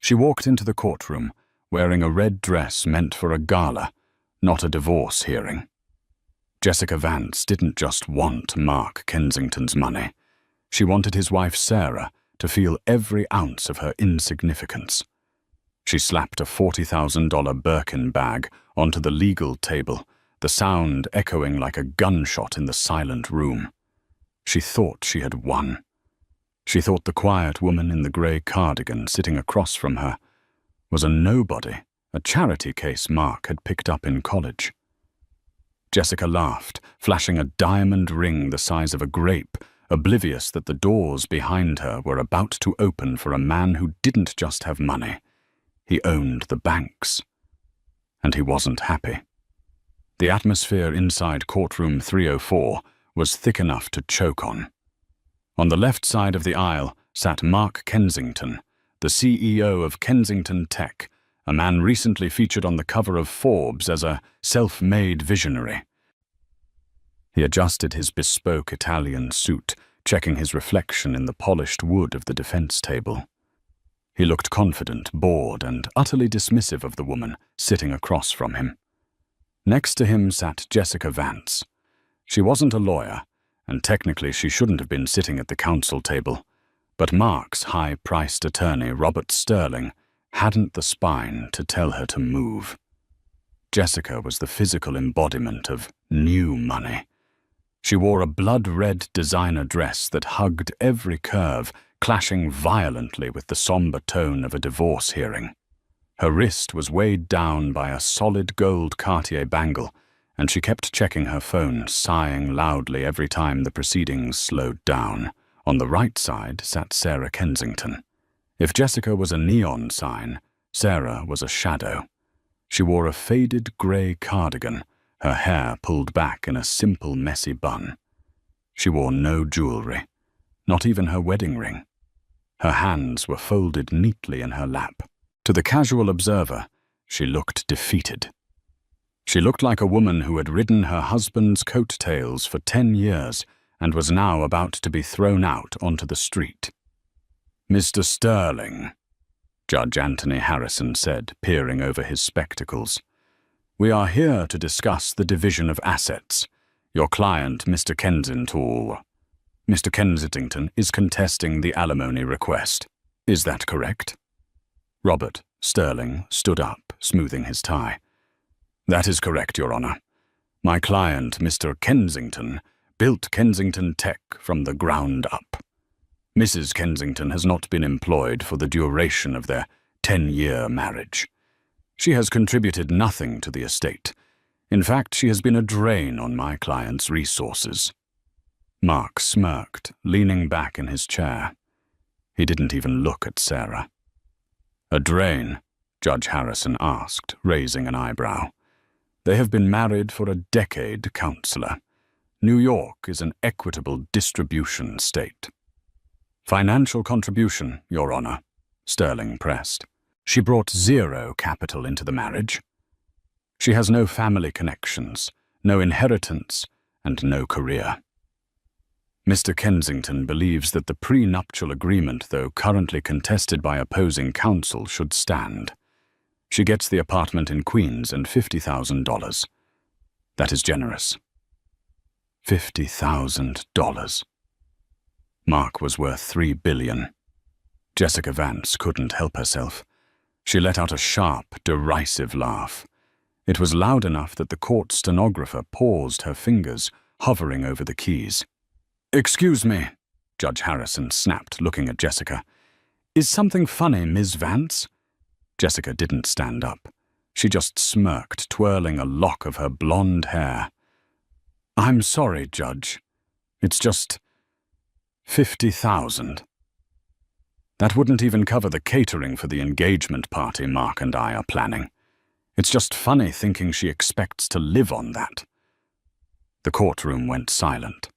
She walked into the courtroom, wearing a red dress meant for a gala, not a divorce hearing. Jessica Vance didn't just want Mark Kensington's money. She wanted his wife Sarah to feel every ounce of her insignificance. She slapped a $40,000 Birkin bag onto the legal table, the sound echoing like a gunshot in the silent room. She thought she had won. She thought the quiet woman in the grey cardigan sitting across from her was a nobody, a charity case Mark had picked up in college. Jessica laughed, flashing a diamond ring the size of a grape, oblivious that the doors behind her were about to open for a man who didn't just have money. He owned the banks. And he wasn't happy. The atmosphere inside courtroom 304 was thick enough to choke on. On the left side of the aisle sat Mark Kensington, the CEO of Kensington Tech, a man recently featured on the cover of Forbes as a self-made visionary. He adjusted his bespoke Italian suit, checking his reflection in the polished wood of the defense table. He looked confident, bored, and utterly dismissive of the woman sitting across from him. Next to him sat Jessica Vance. She wasn't a lawyer, and technically she shouldn't have been sitting at the counsel table, but Mark's high-priced attorney, Robert Sterling, hadn't the spine to tell her to move. Jessica was the physical embodiment of new money. She wore a blood-red designer dress that hugged every curve, clashing violently with the somber tone of a divorce hearing. Her wrist was weighed down by a solid gold Cartier bangle, and she kept checking her phone, sighing loudly every time the proceedings slowed down. On the right side sat Sarah Kensington. If Jessica was a neon sign, Sarah was a shadow. She wore a faded grey cardigan, her hair pulled back in a simple, messy bun. She wore no jewelry, not even her wedding ring. Her hands were folded neatly in her lap. To the casual observer, she looked defeated. She looked like a woman who had ridden her husband's coattails for 10 years and was now about to be thrown out onto the street. "Mr. Sterling," Judge Anthony Harrison said, peering over his spectacles, "we are here to discuss the division of assets. Your client, Mr. Kensington, is contesting the alimony request. Is that correct?" Robert Sterling stood up, smoothing his tie. "That is correct, Your Honor. My client, Mr. Kensington, built Kensington Tech from the ground up. Mrs. Kensington has not been employed for the duration of their 10-year marriage. She has contributed nothing to the estate. In fact, she has been a drain on my client's resources." Mark smirked, leaning back in his chair. He didn't even look at Sarah. "A drain?" Judge Harrison asked, raising an eyebrow. "They have been married for a decade, Counselor. New York is an equitable distribution state." "Financial contribution, Your Honor," Sterling pressed. "She brought zero capital into the marriage. She has no family connections, no inheritance, and no career. Mr. Kensington believes that the prenuptial agreement, though currently contested by opposing counsel, should stand. She gets the apartment in Queens and $50,000. That is generous." $50,000. Mark was worth $3 billion. Jessica Vance couldn't help herself. She let out a sharp, derisive laugh. It was loud enough that the court stenographer paused, her fingers hovering over the keys. "Excuse me," Judge Harrison snapped, looking at Jessica. "Is something funny, Ms. Vance?" Jessica didn't stand up. She just smirked, twirling a lock of her blonde hair. "I'm sorry, Judge. It's just $50,000. That wouldn't even cover the catering for the engagement party Mark and I are planning. It's just funny thinking she expects to live on that." The courtroom went silent.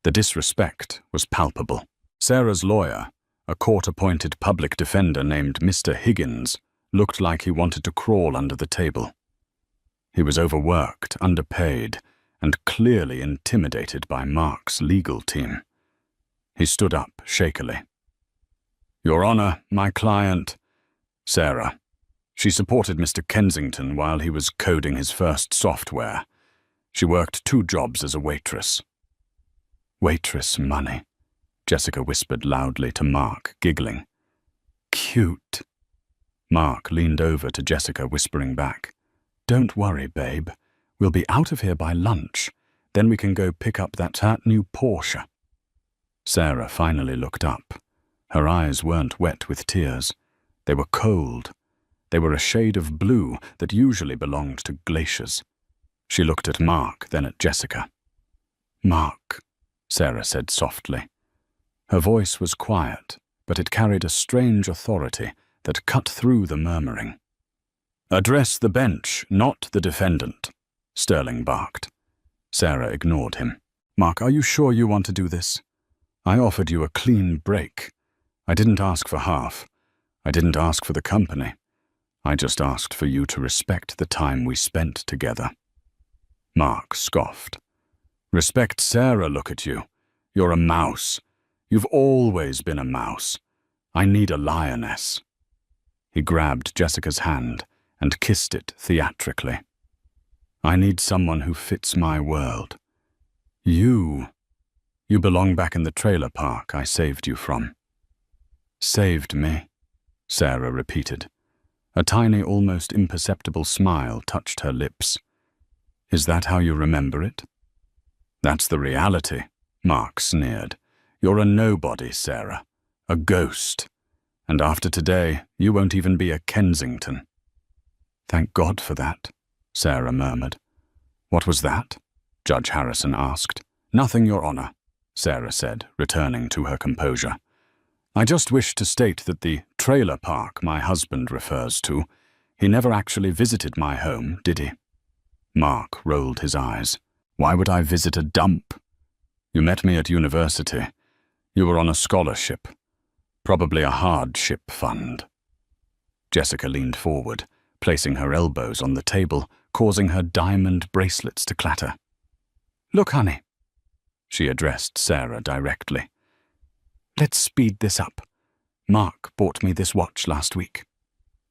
The disrespect was palpable. Sarah's lawyer, a court-appointed public defender named Mr. Higgins, looked like he wanted to crawl under the table. He was overworked, underpaid, and clearly intimidated by Mark's legal team. He stood up shakily. "Your Honor, my client..." Sarah. She supported Mr. Kensington while he was coding his first software. She worked 2 jobs as a waitress. Waitress money, Jessica whispered loudly to Mark, giggling. Cute. Mark leaned over to Jessica, whispering back. Don't worry, babe. We'll be out of here by lunch. Then we can go pick up that new Porsche. Sarah finally looked up. Her eyes weren't wet with tears. They were cold. They were a shade of blue that usually belonged to glaciers. She looked at Mark, then at Jessica. Mark, Sarah said softly. Her voice was quiet, but it carried a strange authority that cut through the murmuring. Address the bench, not the defendant, Sterling barked. Sarah ignored him. Mark, are you sure you want to do this? I offered you a clean break. I didn't ask for half. I didn't ask for the company. I just asked for you to respect the time we spent together. Mark scoffed. Respect Sarah, look at you. You're a mouse. You've always been a mouse. I need a lioness. He grabbed Jessica's hand and kissed it theatrically. I need someone who fits my world. You belong back in the trailer park I saved you from. Saved me, Sarah repeated. A tiny, almost imperceptible smile touched her lips. Is that how you remember it? That's the reality, Mark sneered. You're a nobody, Sarah. A ghost. And after today, you won't even be a Kensington. Thank God for that, Sarah murmured. What was that? Judge Harrison asked. Nothing, Your Honor, Sarah said, returning to her composure. I just wish to state that the trailer park my husband refers to, he never actually visited my home, did he? Mark rolled his eyes. Why would I visit a dump? You met me at university. You were on a scholarship. Probably a hardship fund. Jessica leaned forward, placing her elbows on the table, causing her diamond bracelets to clatter. Look, honey, she addressed Sarah directly. Let's speed this up. Mark bought me this watch last week.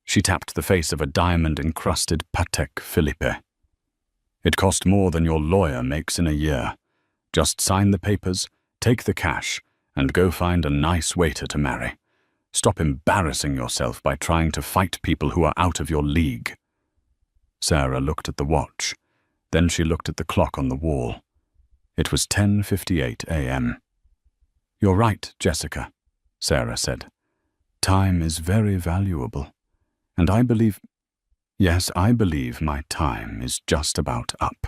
She tapped the face of a diamond-encrusted Patek Philippe. It cost more than your lawyer makes in a year. Just sign the papers, take the cash, and go find a nice waiter to marry. Stop embarrassing yourself by trying to fight people who are out of your league. Sarah looked at the watch. Then she looked at the clock on the wall. It was 10:58 a.m. You're right, Jessica, Sarah said. Time is very valuable. And I believe my time is just about up.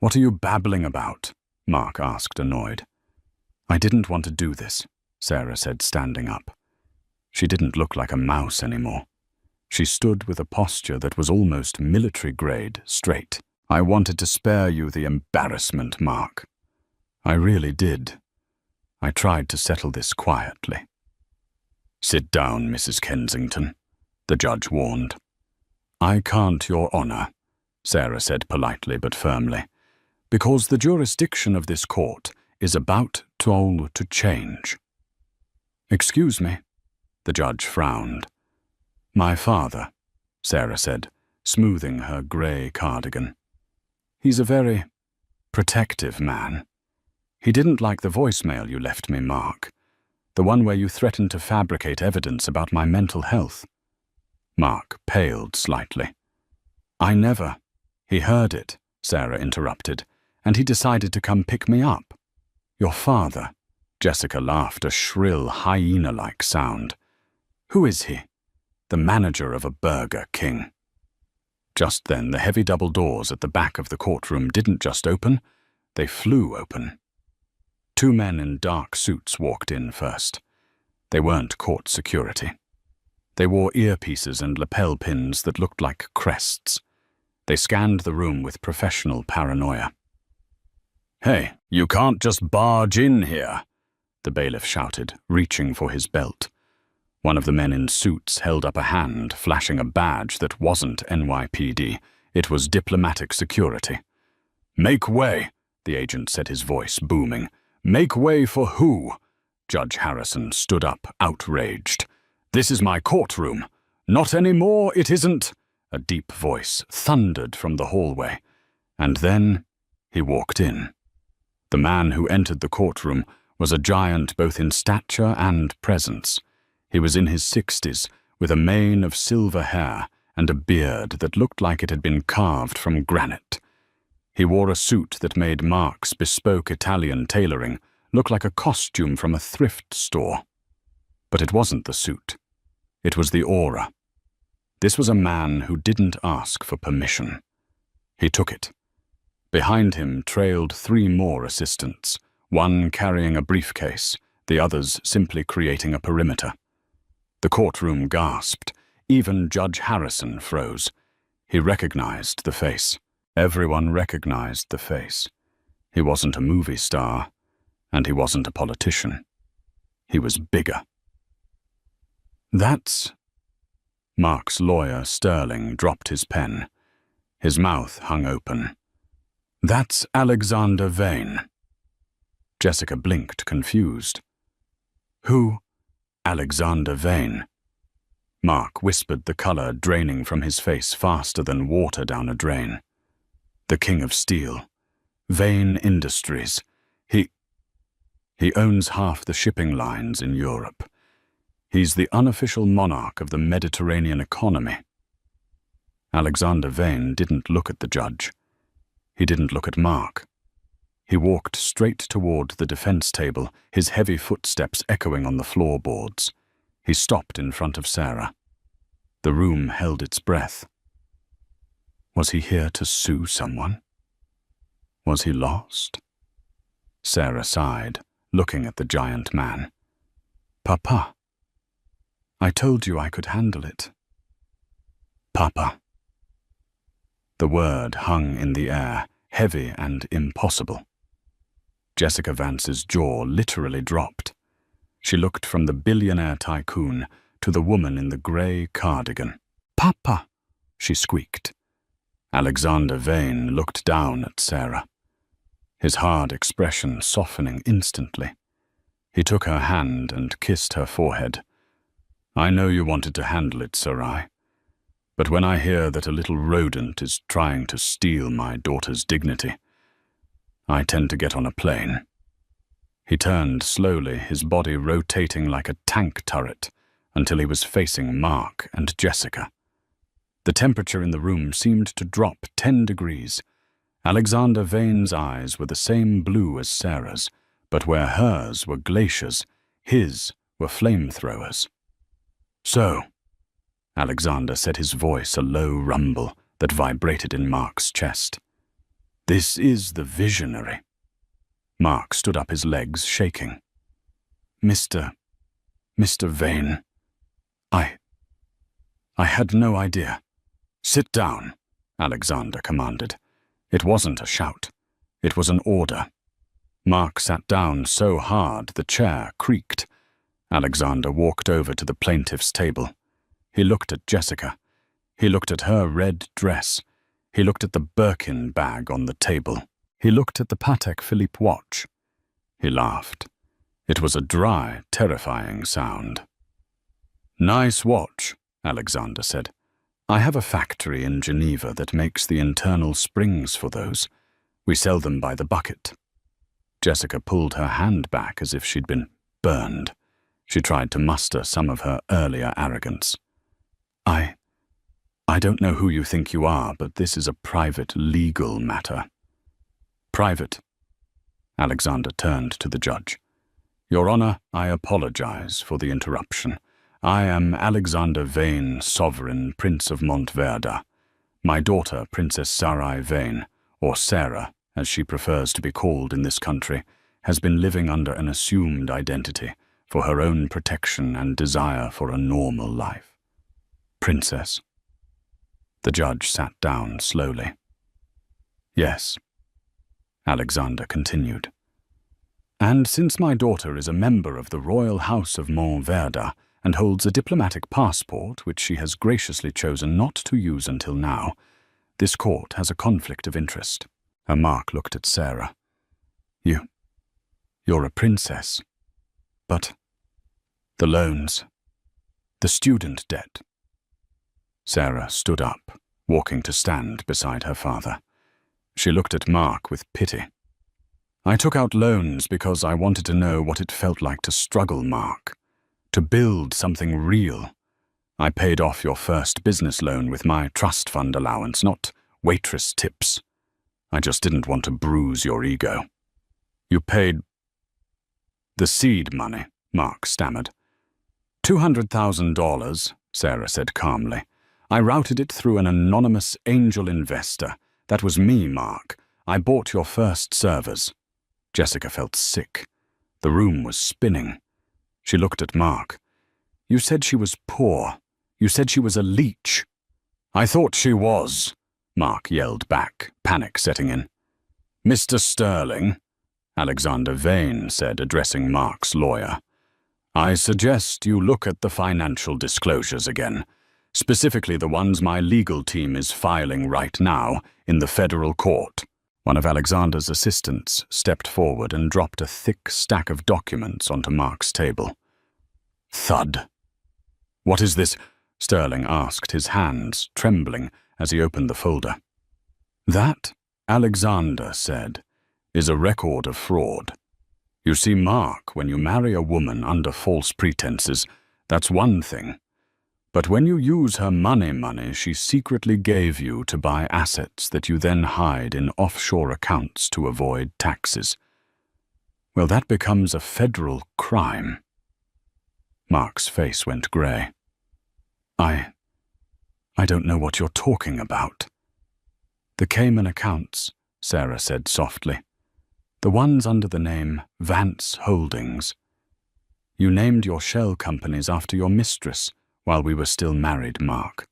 What are you babbling about? Mark asked, annoyed. I didn't want to do this, Sarah said, standing up. She didn't look like a mouse anymore. She stood with a posture that was almost military-grade, straight. I wanted to spare you the embarrassment, Mark. I really did. I tried to settle this quietly. Sit down, Mrs. Kensington, the judge warned. I can't, Your Honor, Sarah said politely but firmly, because the jurisdiction of this court is about to change. Excuse me, the judge frowned. My father, Sarah said, smoothing her grey cardigan. He's a very protective man. He didn't like the voicemail you left me, Mark, the one where you threatened to fabricate evidence about my mental health. Mark paled slightly. I never. He heard it, Sarah interrupted, and he decided to come pick me up. Your father? Jessica laughed, a shrill, hyena-like sound. Who is he? The manager of a Burger King. Just then, the heavy double doors at the back of the courtroom didn't just open, they flew open. 2 men in dark suits walked in first. They weren't court security. They wore earpieces and lapel pins that looked like crests. They scanned the room with professional paranoia. Hey, you can't just barge in here, the bailiff shouted, reaching for his belt. One of the men in suits held up a hand, flashing a badge that wasn't NYPD. It was diplomatic security. Make way, the agent said, his voice booming. Make way for who? Judge Harrison stood up, outraged. This is my courtroom. Not anymore, it isn't, a deep voice thundered from the hallway. And then he walked in. The man who entered the courtroom was a giant both in stature and presence. He was in his 60s, with a mane of silver hair and a beard that looked like it had been carved from granite. He wore a suit that made Mark's bespoke Italian tailoring look like a costume from a thrift store. But it wasn't the suit. It was the aura. This was a man who didn't ask for permission. He took it. Behind him trailed 3 more assistants, one carrying a briefcase, the others simply creating a perimeter. The courtroom gasped. Even Judge Harrison froze. He recognized the face. Everyone recognized the face. He wasn't a movie star, and he wasn't a politician. He was bigger. That's... Mark's lawyer, Sterling, dropped his pen. His mouth hung open. That's Alexander Vane. Jessica blinked, confused. Who? Alexander Vane. Mark whispered, the color draining from his face faster than water down a drain. The King of Steel. Vane Industries. He owns half the shipping lines in Europe. He's the unofficial monarch of the Mediterranean economy. Alexander Vane didn't look at the judge. He didn't look at Mark. He walked straight toward the defense table, his heavy footsteps echoing on the floorboards. He stopped in front of Sarah. The room held its breath. Was he here to sue someone? Was he lost? Sarah sighed, looking at the giant man. Papa. I told you I could handle it. Papa. The word hung in the air, heavy and impossible. Jessica Vance's jaw literally dropped. She looked from the billionaire tycoon to the woman in the grey cardigan. Papa, she squeaked. Alexander Vane looked down at Sarah, his hard expression softening instantly. He took her hand and kissed her forehead. I know you wanted to handle it, Sarai, but when I hear that a little rodent is trying to steal my daughter's dignity, I tend to get on a plane. He turned slowly, his body rotating like a tank turret, until he was facing Mark and Jessica. The temperature in the room seemed to drop 10 degrees. Alexander Vane's eyes were the same blue as Sarah's, but where hers were glaciers, his were flamethrowers. So, Alexander said, his voice a low rumble that vibrated in Mark's chest. This is the visionary. Mark stood up, his legs shaking. Mr. Vane, I had no idea. Sit down, Alexander commanded. It wasn't a shout. It was an order. Mark sat down so hard the chair creaked. Alexander walked over to the plaintiff's table. He looked at Jessica. He looked at her red dress. He looked at the Birkin bag on the table. He looked at the Patek Philippe watch. He laughed. It was a dry, terrifying sound. Nice watch, Alexander said. I have a factory in Geneva that makes the internal springs for those. We sell them by the bucket. Jessica pulled her hand back as if she'd been burned. She tried to muster some of her earlier arrogance. I don't know who you think you are, but this is a private legal matter. Private. Alexander turned to the judge. Your Honor, I apologize for the interruption. I am Alexander Vane, Sovereign, Prince of Montverda. My daughter, Princess Sarai Vane, or Sarah, as she prefers to be called in this country, has been living under an assumed identity for her own protection and desire for a normal life. Princess. The judge sat down slowly. Yes. Alexander continued. And since my daughter is a member of the Royal House of Montverda and holds a diplomatic passport which she has graciously chosen not to use until now, this court has a conflict of interest. Mark looked at Sarah. You're a princess. But the loans, the student debt, Sarah stood up, walking to stand beside her father. She looked at Mark with pity. I took out loans because I wanted to know what it felt like to struggle, Mark. To build something real. I paid off your first business loan with my trust fund allowance, not waitress tips. I just didn't want to bruise your ego. You paid the seed money, Mark stammered. $200,000, Sarah said calmly. I routed it through an anonymous angel investor. That was me, Mark. I bought your first servers. Jessica felt sick. The room was spinning. She looked at Mark. You said she was poor. You said she was a leech. I thought she was, Mark yelled back, panic setting in. Mr. Sterling, Alexander Vane said, addressing Mark's lawyer. I suggest you look at the financial disclosures again, specifically the ones my legal team is filing right now in the federal court. One of Alexander's assistants stepped forward and dropped a thick stack of documents onto Mark's table. Thud. What is this? Sterling asked, his hands trembling as he opened the folder. That, Alexander said, is a record of fraud. You see, Mark, when you marry a woman under false pretenses, that's one thing. But when you use her money she secretly gave you to buy assets that you then hide in offshore accounts to avoid taxes, well, that becomes a federal crime. Mark's face went grey. I don't know what you're talking about. The Cayman accounts, Sarah said softly. The ones under the name Vance Holdings. You named your shell companies after your mistress while we were still married, Mark.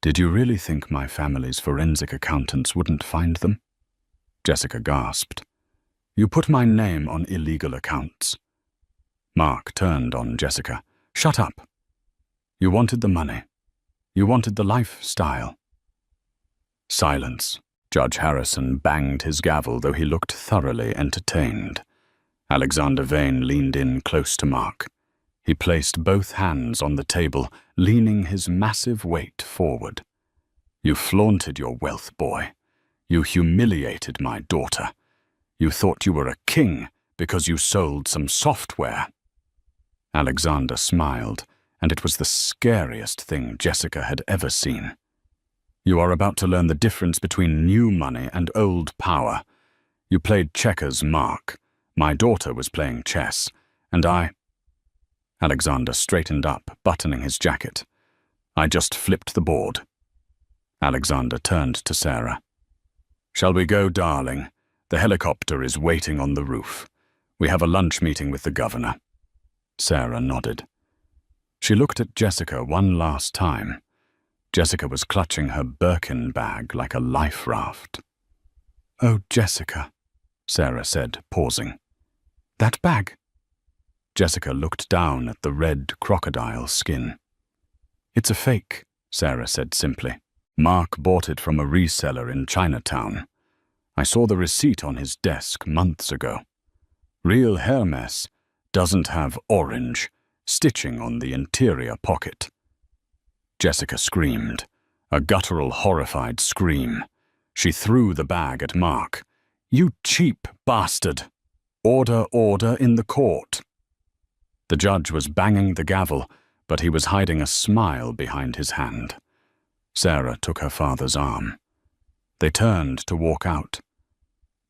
Did you really think my family's forensic accountants wouldn't find them? Jessica gasped. You put my name on illegal accounts. Mark turned on Jessica. Shut up. You wanted the money. You wanted the lifestyle. Silence. Judge Harrison banged his gavel, though he looked thoroughly entertained. Alexander Vane leaned in close to Mark. He placed both hands on the table, leaning his massive weight forward. You flaunted your wealth, boy. You humiliated my daughter. You thought you were a king because you sold some software. Alexander smiled, and it was the scariest thing Jessica had ever seen. You are about to learn the difference between new money and old power. You played checkers, Mark. My daughter was playing chess, and Alexander straightened up, buttoning his jacket. I just flipped the board. Alexander turned to Sarah. Shall we go, darling? The helicopter is waiting on the roof. We have a lunch meeting with the governor. Sarah nodded. She looked at Jessica one last time. Jessica was clutching her Birkin bag like a life raft. Oh, Jessica, Sarah said, pausing. That bag? Jessica looked down at the red crocodile skin. It's a fake, Sarah said simply. Mark bought it from a reseller in Chinatown. I saw the receipt on his desk months ago. Real Hermes doesn't have orange stitching on the interior pocket. Jessica screamed, a guttural, horrified scream. She threw the bag at Mark. You cheap bastard! Order in the court. The judge was banging the gavel, but he was hiding a smile behind his hand. Sarah took her father's arm. They turned to walk out.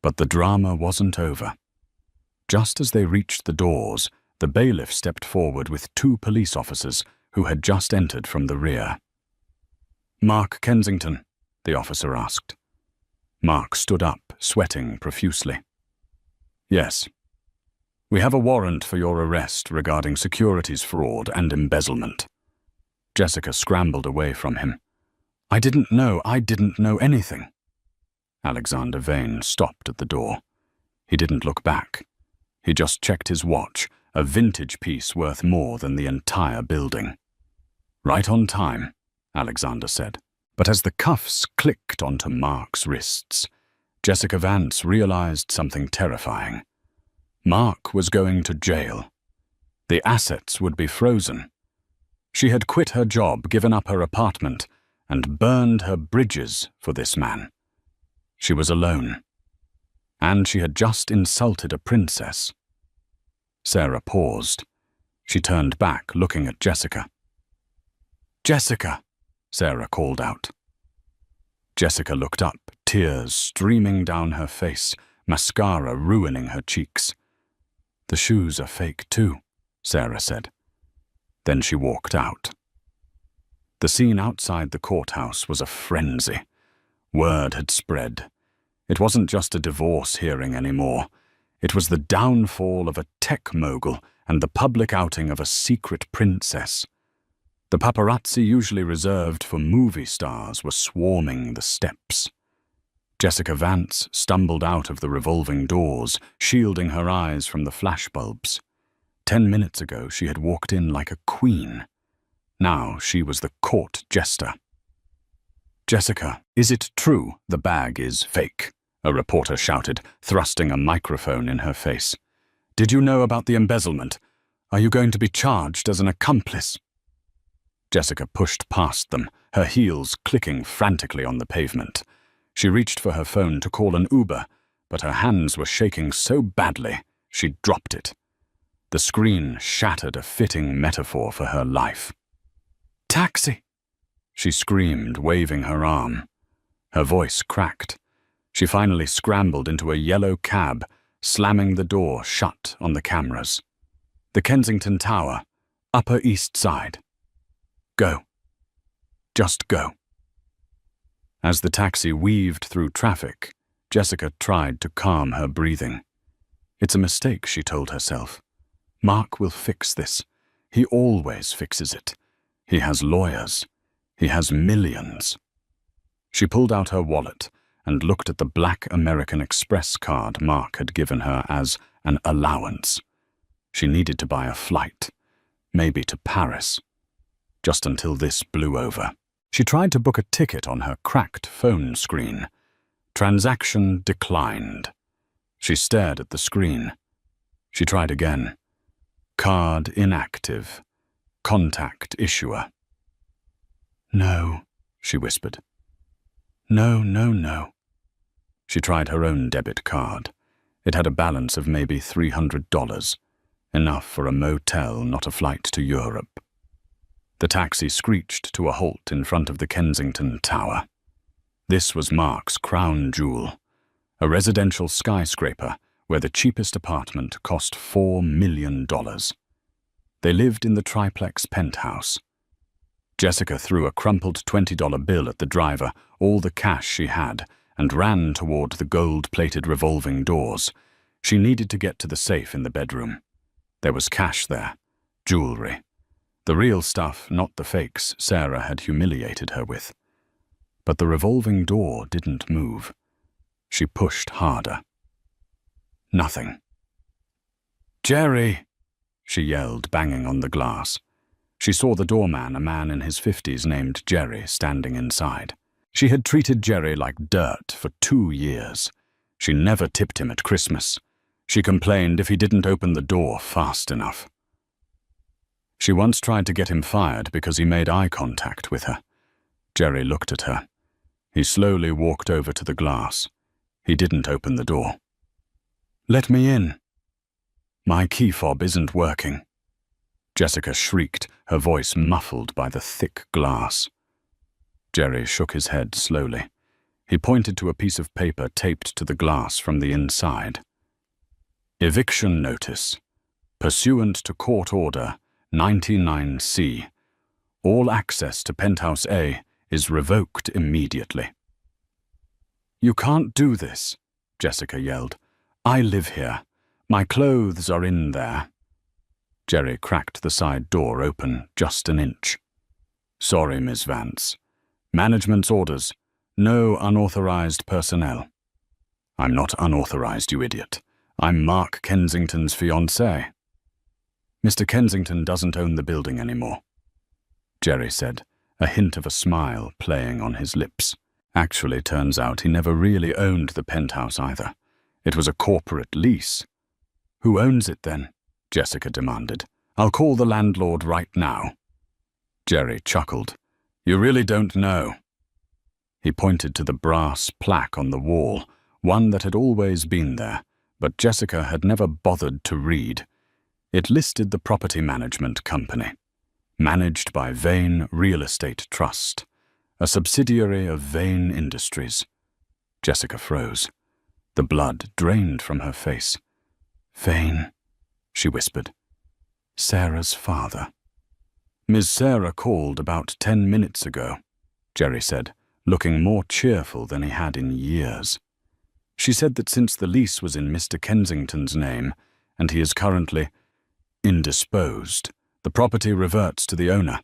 But the drama wasn't over. Just as they reached the doors, the bailiff stepped forward with 2 police officers who had just entered from the rear. Mark Kensington, the officer asked. Mark stood up, sweating profusely. Yes. We have a warrant for your arrest regarding securities fraud and embezzlement. Jessica scrambled away from him. I didn't know anything. Alexander Vane stopped at the door. He didn't look back. He just checked his watch, a vintage piece worth more than the entire building. Right on time, Alexander said. But as the cuffs clicked onto Mark's wrists, Jessica Vance realized something terrifying. Mark was going to jail. The assets would be frozen. She had quit her job, given up her apartment, and burned her bridges for this man. She was alone. And she had just insulted a princess. Sarah paused. She turned back, looking at Jessica. "Jessica," Sarah called out. Jessica looked up, tears streaming down her face, mascara ruining her cheeks. "The shoes are fake too," Sarah said. Then she walked out. The scene outside the courthouse was a frenzy. Word had spread. It wasn't just a divorce hearing anymore. It was the downfall of a tech mogul and the public outing of a secret princess. The paparazzi, usually reserved for movie stars, were swarming the steps. Jessica Vance stumbled out of the revolving doors, shielding her eyes from the flashbulbs. 10 minutes ago, she had walked in like a queen. Now she was the court jester. "Jessica, is it true the bag is fake?" a reporter shouted, thrusting a microphone in her face. "Did you know about the embezzlement? Are you going to be charged as an accomplice?" Jessica pushed past them, her heels clicking frantically on the pavement. She reached for her phone to call an Uber, but her hands were shaking so badly she dropped it. The screen shattered a fitting metaphor for her life. "Taxi!" she screamed, waving her arm. Her voice cracked. She finally scrambled into a yellow cab, slamming the door shut on the cameras. "The Kensington Tower, Upper East Side. Go. Just go." As the taxi weaved through traffic, Jessica tried to calm her breathing. "It's a mistake," she told herself. "Mark will fix this. He always fixes it. He has lawyers. He has millions." She pulled out her wallet and looked at the black American Express card Mark had given her as an allowance. She needed to buy a flight, maybe to Paris. Just until this blew over. She tried to book a ticket on her cracked phone screen. Transaction declined. She stared at the screen. She tried again. Card inactive. Contact issuer. "No," she whispered. "No, no, no." She tried her own debit card. It had a balance of maybe $300, enough for a motel, not a flight to Europe. The taxi screeched to a halt in front of the Kensington Tower. This was Mark's crown jewel, a residential skyscraper where the cheapest apartment cost $4 million. They lived in the triplex penthouse. Jessica threw a crumpled $20 bill at the driver, all the cash she had, and ran toward the gold-plated revolving doors. She needed to get to the safe in the bedroom. There was cash there, jewelry. The real stuff, not the fakes Sarah had humiliated her with. But the revolving door didn't move. She pushed harder. Nothing. "Jerry!" she yelled, banging on the glass. She saw the doorman, a man in his 50s named Jerry, standing inside. She had treated Jerry like dirt for 2 years. She never tipped him at Christmas. She complained if he didn't open the door fast enough. She once tried to get him fired because he made eye contact with her. Jerry looked at her. He slowly walked over to the glass. He didn't open the door. "Let me in." "My key fob isn't working." Jessica shrieked, her voice muffled by the thick glass. Jerry shook his head slowly. He pointed to a piece of paper taped to the glass from the inside. "Eviction notice. Pursuant to court order 99C. All access to Penthouse A is revoked immediately." "You can't do this," Jessica yelled. "I live here. My clothes are in there." Jerry cracked the side door open just an inch. "Sorry, Miss Vance. Management's orders. No unauthorized personnel." "I'm not unauthorized, you idiot. I'm Mark Kensington's fiancée." "Mr. Kensington doesn't own the building anymore," Jerry said, a hint of a smile playing on his lips. Actually, turns out he never really owned the penthouse either. It was a corporate lease. "Who owns it then?" Jessica demanded. "I'll call the landlord right now." Jerry chuckled. You really don't know. He pointed to the brass plaque on the wall, one that had always been there, but Jessica had never bothered to read. It listed the property management company, managed by Vane Real Estate Trust, a subsidiary of Vane Industries. Jessica froze. The blood drained from her face. Vane, she whispered. Sarah's father. Ms. Sarah called about 10 minutes ago, Jerry said, looking more cheerful than he had in years. She said that since the lease was in Mr. Kensington's name, and he is currently indisposed, the property reverts to the owner.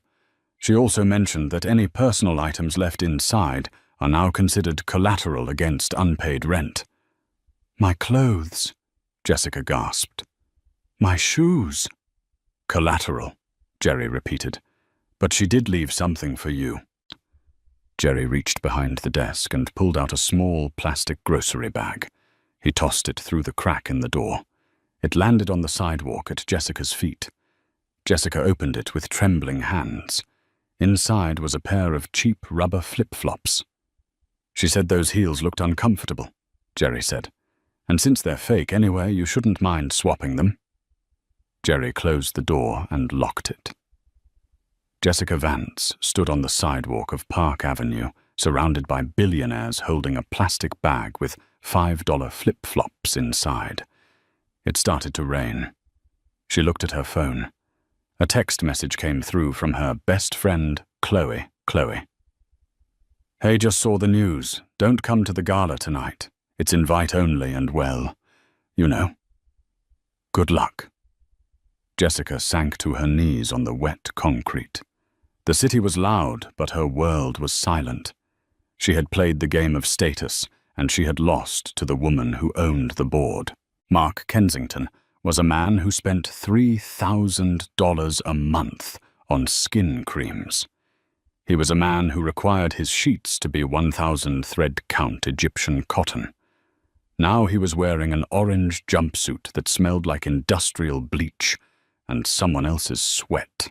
She also mentioned that any personal items left inside are now considered collateral against unpaid rent. My clothes, Jessica gasped. My shoes. Collateral, Jerry repeated. But she did leave something for you. Jerry reached behind the desk and pulled out a small plastic grocery bag. He tossed it through the crack in the door. It landed on the sidewalk at Jessica's feet. Jessica opened it with trembling hands. Inside was a pair of cheap rubber flip-flops. She said those heels looked uncomfortable, Jerry said. And since they're fake anyway, you shouldn't mind swapping them. Jerry closed the door and locked it. Jessica Vance stood on the sidewalk of Park Avenue, surrounded by billionaires holding a plastic bag with $5 flip-flops inside. It started to rain. She looked at her phone. A text message came through from her best friend, Chloe. Hey, just saw the news. Don't come to the gala tonight. It's invite only and well, you know. Good luck. Jessica sank to her knees on the wet concrete. The city was loud, but her world was silent. She had played the game of status, and she had lost to the woman who owned the board. Mark Kensington was a man who spent $3,000 a month on skin creams. He was a man who required his sheets to be 1,000 thread count Egyptian cotton. Now he was wearing an orange jumpsuit that smelled like industrial bleach and someone else's sweat.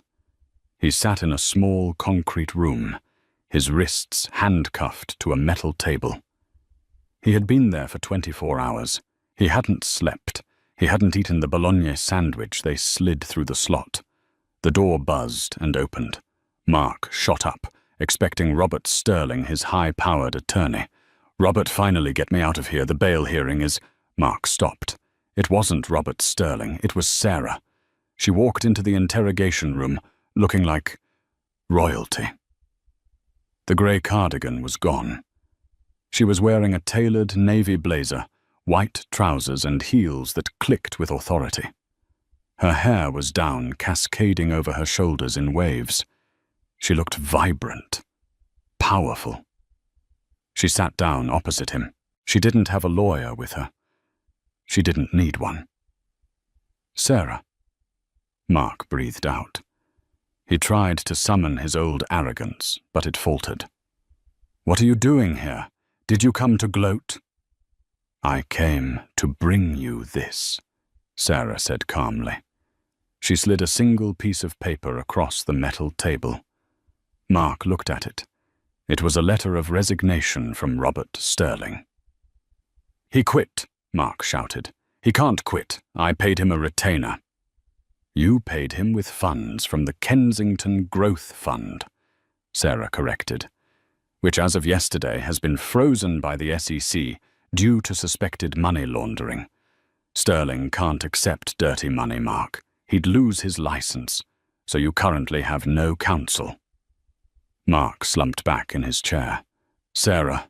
He sat in a small concrete room, his wrists handcuffed to a metal table. He had been there for 24 hours. He hadn't slept. He hadn't eaten the bologna sandwich they slid through the slot. The door buzzed and opened. Mark shot up, expecting Robert Sterling, his high-powered attorney. Robert, finally get me out of here. The bail hearing is... Mark stopped. It wasn't Robert Sterling. It was Sarah. She walked into the interrogation room, looking like royalty. The grey cardigan was gone. She was wearing a tailored navy blazer, white trousers and heels that clicked with authority. Her hair was down, cascading over her shoulders in waves. She looked vibrant, powerful. She sat down opposite him. She didn't have a lawyer with her. She didn't need one. Sarah. Mark breathed out. He tried to summon his old arrogance, but it faltered. What are you doing here? Did you come to gloat? I came to bring you this, Sarah said calmly. She slid a single piece of paper across the metal table. Mark looked at it. It was a letter of resignation from Robert Sterling. He quit, Mark shouted. He can't quit. I paid him a retainer. You paid him with funds from the Kensington Growth Fund, Sarah corrected, which as of yesterday has been frozen by the SEC due to suspected money laundering. Sterling can't accept dirty money, Mark. He'd lose his license, so you currently have no counsel. Mark slumped back in his chair. Sarah,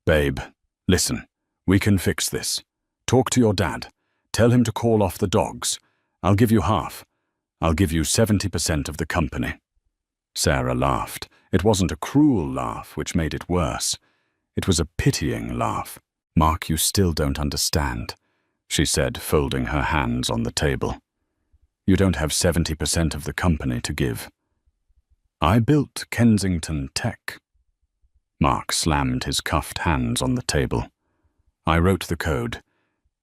babe, listen, we can fix this. Talk to your dad. Tell him to call off the dogs. I'll give you half. I'll give you 70% of the company. Sarah laughed. It wasn't a cruel laugh, which made it worse. It was a pitying laugh. Mark, you still don't understand, she said, folding her hands on the table. You don't have 70% of the company to give. I built Kensington Tech. Mark slammed his cuffed hands on the table. I wrote the code.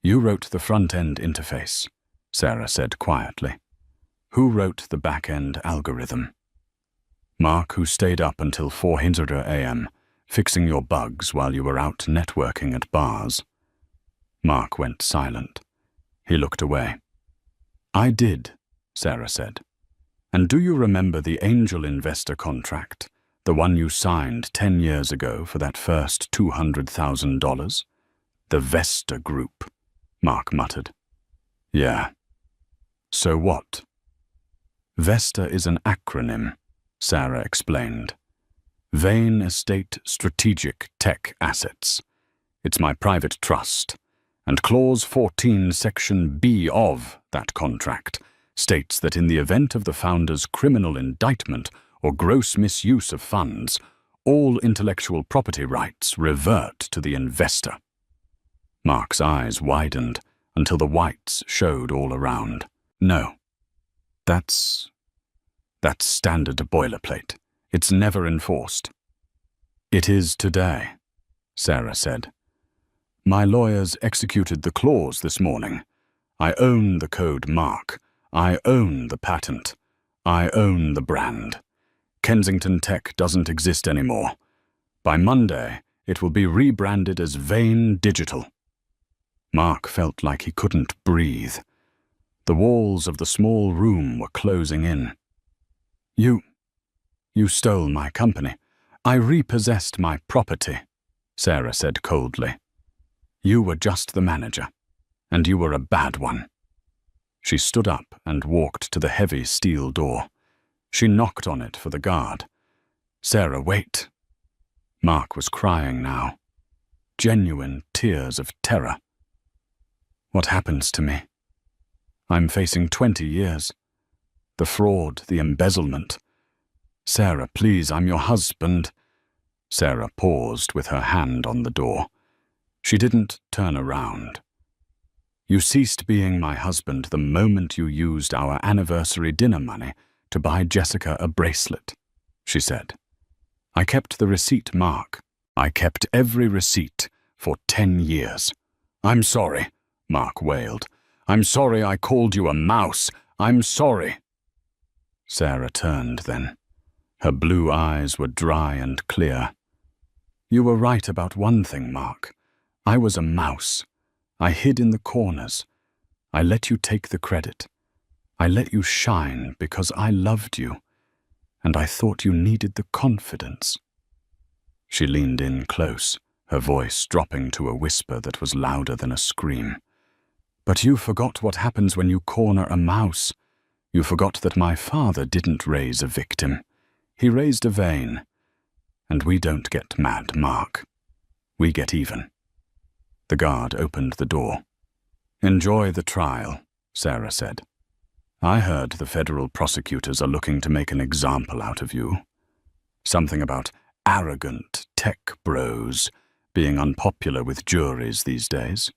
You wrote the front-end interface, Sarah said quietly. Who wrote the back-end algorithm? Mark, who stayed up until 4:00 a.m., fixing your bugs while you were out networking at bars. Mark went silent. He looked away. I did, Sarah said. And do you remember the angel investor contract, the one you signed 10 years ago for that first $200,000? The Vesta Group, Mark muttered. Yeah. So what? Vesta is an acronym, Sarah explained. Vane Estate Strategic Tech Assets. It's my private trust, and Clause 14, Section B of that contract states that in the event of the founder's criminal indictment or gross misuse of funds, all intellectual property rights revert to the investor. Mark's eyes widened until the whites showed all around. No. That's standard boilerplate. It's never enforced. It is today, Sarah said. My lawyers executed the clause this morning. I own the code mark. I own the patent. I own the brand. Kensington Tech doesn't exist anymore. By Monday, it will be rebranded as Vane Digital. Mark felt like he couldn't breathe. The walls of the small room were closing in. You stole my company. I repossessed my property, Sarah said coldly. You were just the manager, and you were a bad one. She stood up and walked to the heavy steel door. She knocked on it for the guard. Sarah, wait. Mark was crying now. Genuine tears of terror. What happens to me? I'm facing 20 years. The fraud, the embezzlement. Sarah, please, I'm your husband. Sarah paused with her hand on the door. She didn't turn around. You ceased being my husband the moment you used our anniversary dinner money to buy Jessica a bracelet, she said. I kept the receipt, Mark. I kept every receipt for 10 years. I'm sorry, Mark wailed. I'm sorry I called you a mouse. I'm sorry. Sarah turned then. Her blue eyes were dry and clear. You were right about one thing, Mark. I was a mouse. I hid in the corners. I let you take the credit. I let you shine because I loved you, and I thought you needed the confidence. She leaned in close, her voice dropping to a whisper that was louder than a scream. But you forgot what happens when you corner a mouse. You forgot that my father didn't raise a victim. He raised a Vane. And we don't get mad, Mark. We get even. The guard opened the door. Enjoy the trial, Sarah said. I heard the federal prosecutors are looking to make an example out of you. Something about arrogant tech bros being unpopular with juries these days.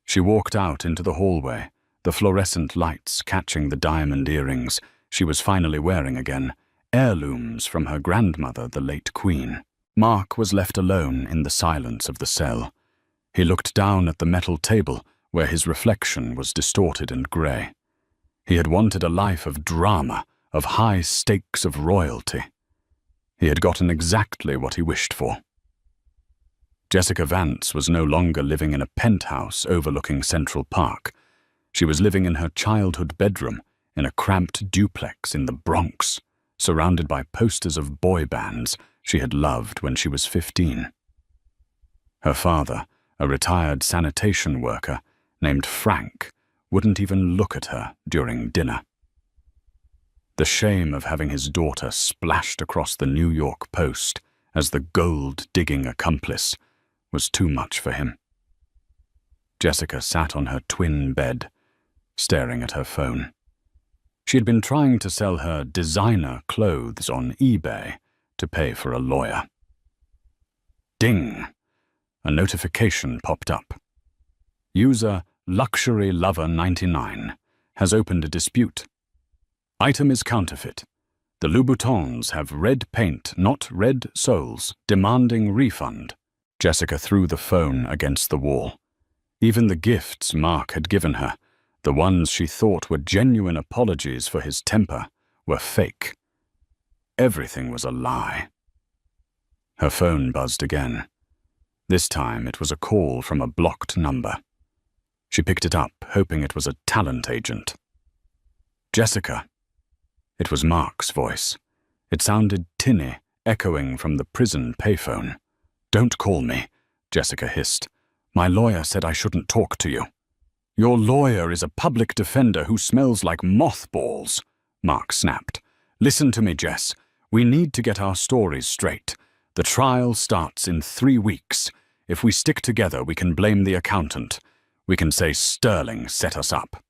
She walked out into the hallway, the fluorescent lights catching the diamond earrings she was finally wearing again, heirlooms from her grandmother, the late Queen. Mark was left alone in the silence of the cell. He looked down at the metal table where his reflection was distorted and grey. He had wanted a life of drama, of high stakes of royalty. He had gotten exactly what he wished for. Jessica Vance was no longer living in a penthouse overlooking Central Park. She was living in her childhood bedroom in a cramped duplex in the Bronx, surrounded by posters of boy bands she had loved when she was 15. Her father, a retired sanitation worker named Frank, wouldn't even look at her during dinner. The shame of having his daughter splashed across the New York Post as the gold-digging accomplice was too much for him. Jessica sat on her twin bed, staring at her phone. She had been trying to sell her designer clothes on eBay to pay for a lawyer. Ding! A notification popped up. User Luxury Lover 99 has opened a dispute. Item is counterfeit. The Louboutins have red paint, not red soles, demanding refund. Jessica threw the phone against the wall. Even the gifts Mark had given her, the ones she thought were genuine apologies for his temper, were fake. Everything was a lie. Her phone buzzed again. This time it was a call from a blocked number. She picked it up, hoping it was a talent agent. "Jessica." It was Mark's voice. It sounded tinny, echoing from the prison payphone. "Don't call me," Jessica hissed. "My lawyer said I shouldn't talk to you." "Your lawyer is a public defender who smells like mothballs," Mark snapped. "Listen to me, Jess. We need to get our stories straight. The trial starts in 3 weeks. If we stick together, we can blame the accountant. We can say Sterling set us up."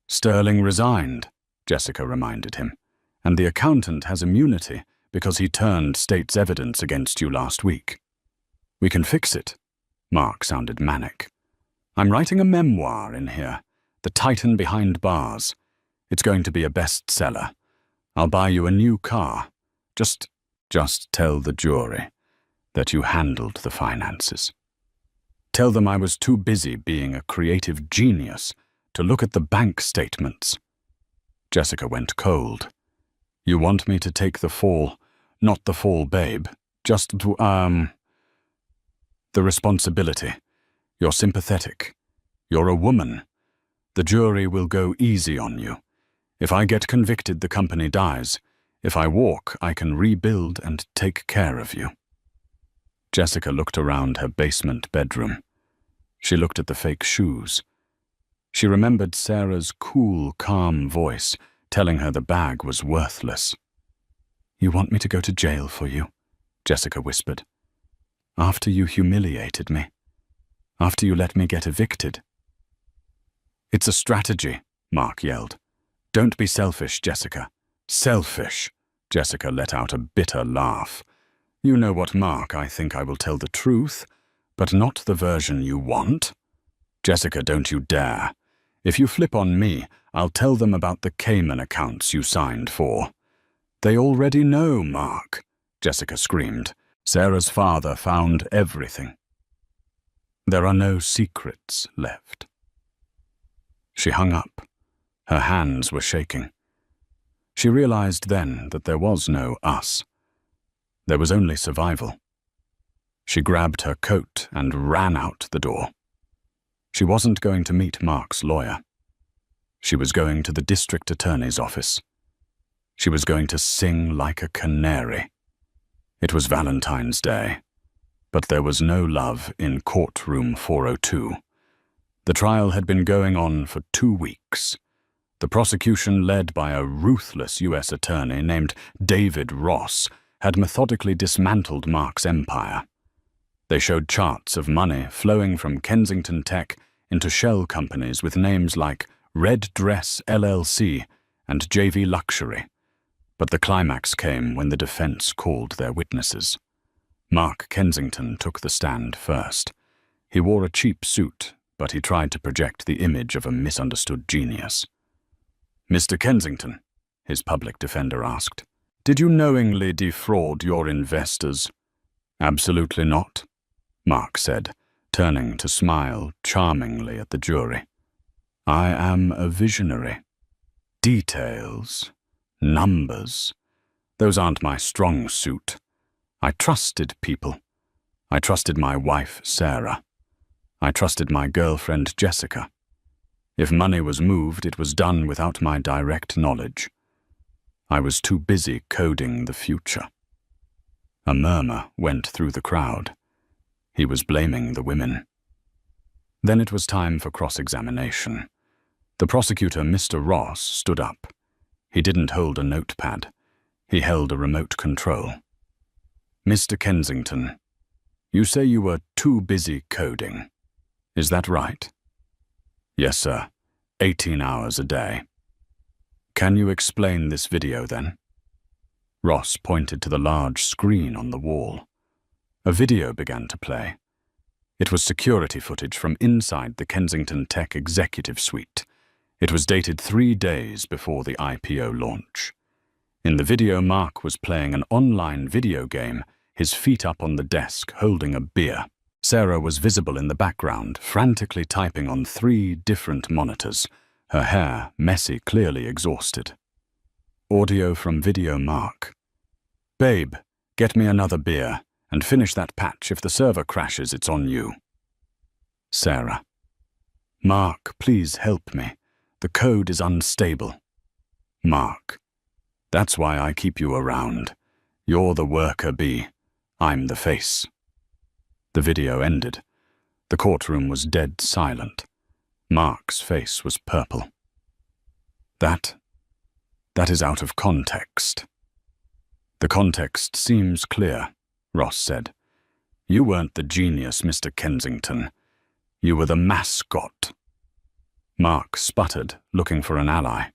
"Sterling resigned," Jessica reminded him, "and the accountant has immunity because he turned state's evidence against you last week." "We can fix it." Mark sounded manic. "I'm writing a memoir in here, The Titan Behind Bars. It's going to be a bestseller. I'll buy you a new car. Just tell the jury that you handled the finances. Tell them I was too busy being a creative genius to look at the bank statements." Jessica went cold. "You want me to take the fall, not the fall, babe. Just the responsibility. You're sympathetic. You're a woman. The jury will go easy on you. If I get convicted, the company dies. If I walk, I can rebuild and take care of you." Jessica looked around her basement bedroom. She looked at the fake shoes. She remembered Sarah's cool, calm voice telling her the bag was worthless. "You want me to go to jail for you?" Jessica whispered. "After you humiliated me? After you let me get evicted?" "It's a strategy," Mark yelled. "Don't be selfish, Jessica." "Selfish?" Jessica let out a bitter laugh. "You know what, Mark, I think I will tell the truth, but not the version you want. Jessica, don't you dare. If you flip on me, I'll tell them about the Cayman accounts you signed for." "They already know, Mark," Jessica screamed. "Sarah's father found everything. There are no secrets left." She hung up. Her hands were shaking. She realized then that there was no us. There was only survival. She grabbed her coat and ran out the door. She wasn't going to meet Mark's lawyer. She was going to the district attorney's office. She was going to sing like a canary. It was Valentine's Day, but there was no love in courtroom 402. The trial had been going on for 2 weeks. The prosecution, led by a ruthless U.S. attorney named David Ross, had methodically dismantled Mark's empire. They showed charts of money flowing from Kensington Tech into shell companies with names like Red Dress LLC and JV Luxury. But the climax came when the defense called their witnesses. Mark Kensington took the stand first. He wore a cheap suit, but he tried to project the image of a misunderstood genius. "Mr. Kensington," his public defender asked, "did you knowingly defraud your investors?" "Absolutely not," Mark said, turning to smile charmingly at the jury. "I am a visionary. Details, numbers, those aren't my strong suit. I trusted people. I trusted my wife, Sarah. I trusted my girlfriend, Jessica. If money was moved, it was done without my direct knowledge. I was too busy coding the future." A murmur went through the crowd. He was blaming the women. Then it was time for cross-examination. The prosecutor, Mr. Ross, stood up. He didn't hold a notepad. He held a remote control. "Mr. Kensington, you say you were too busy coding. Is that right?" "Yes, sir. 18 hours a day." "Can you explain this video, then?" Ross pointed to the large screen on the wall. A video began to play. It was security footage from inside the Kensington Tech executive suite. It was dated 3 days before the IPO launch. In the video, Mark was playing an online video game, his feet up on the desk, holding a beer. Sarah was visible in the background, frantically typing on 3 different monitors, her hair messy, clearly exhausted. Audio from video Mark. Babe, get me another beer, and finish that patch. If the server crashes, it's on you. Sarah. Mark, please help me. The code is unstable. Mark. That's why I keep you around. You're the worker bee. I'm the face. The video ended. The courtroom was dead silent. Mark's face was purple. That is out of context. The context seems clear, Ross said. You weren't the genius, Mr. Kensington. You were the mascot. Mark sputtered, looking for an ally.